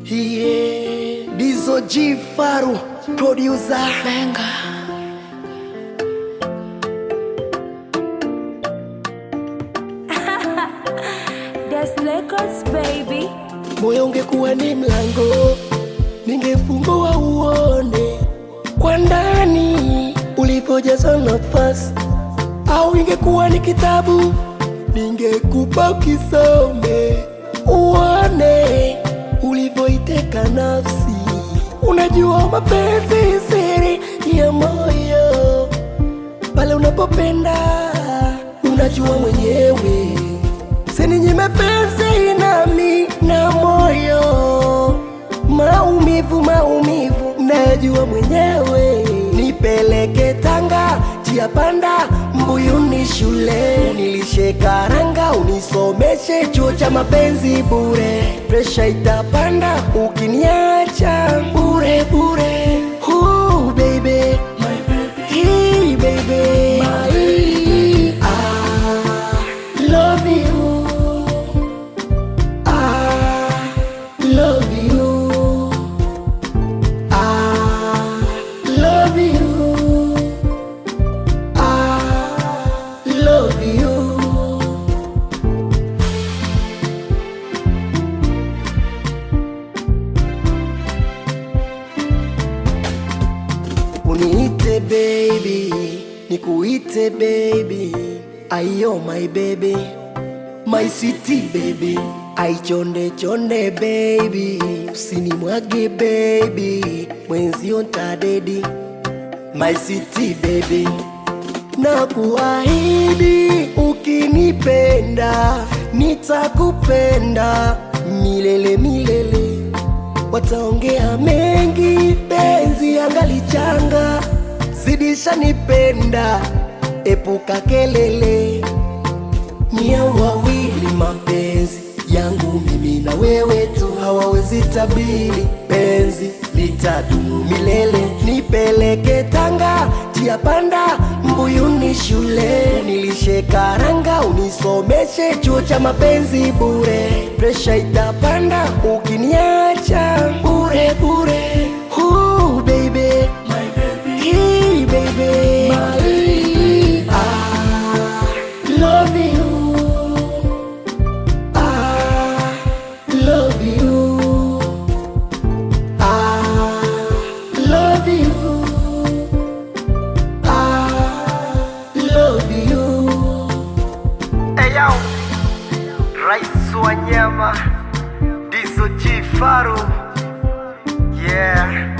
Yeah, Dizo G Faru, producer Benga. Des Records, baby. moyo ungekuwa ni mlango, ningefungua uone kwa ndani ulivyojaza nafasi, au ingekuwa ni kitabu, ningekupa ukisome uone ulivyoiteka nafsi. Unajua mapenzi siri ya moyo, pale unapopenda unajua mwenyewe. Sininyime penzi nami na moyo, maumivu najua mwenyewe. Nipeleke Tanga, njia panda, Mbuyuni shule, unilishe karanga, unisomeshe chuo cha mapenzi bure. Presha itapanda ukiniacha bure bure. Ooh, baby, my baby, hey, baby, my, I love you. Love you, I love you, I love you. Uniite baby, nikuite baby, ayo my baby, my city baby, ai chonde chonde baby, usinimwage baby, mwenzio ntadedi, my city baby. Na kuahidi ukinipenda, nitakupenda milele milele. Wataongea mengi, penzi angali changa, zidisha nipenda, epuka kelele. Ni ya wawili mapenzi yangu, mimi na wewe tu, hawawezi tabiri, penzi litadumu milele. Nipeleke Tanga, njia panda, Mbuyuni shule, unilishe karanga, unisomeshe chuo cha mapenzi bure. Presha itapanda ukiniacha bure bure. Ooh, baby, my baby, hey, baby, my, I love you. Love you, I love you, I love you. Hey yo, Rais wa Nyama, Dizo G Faru, yeah.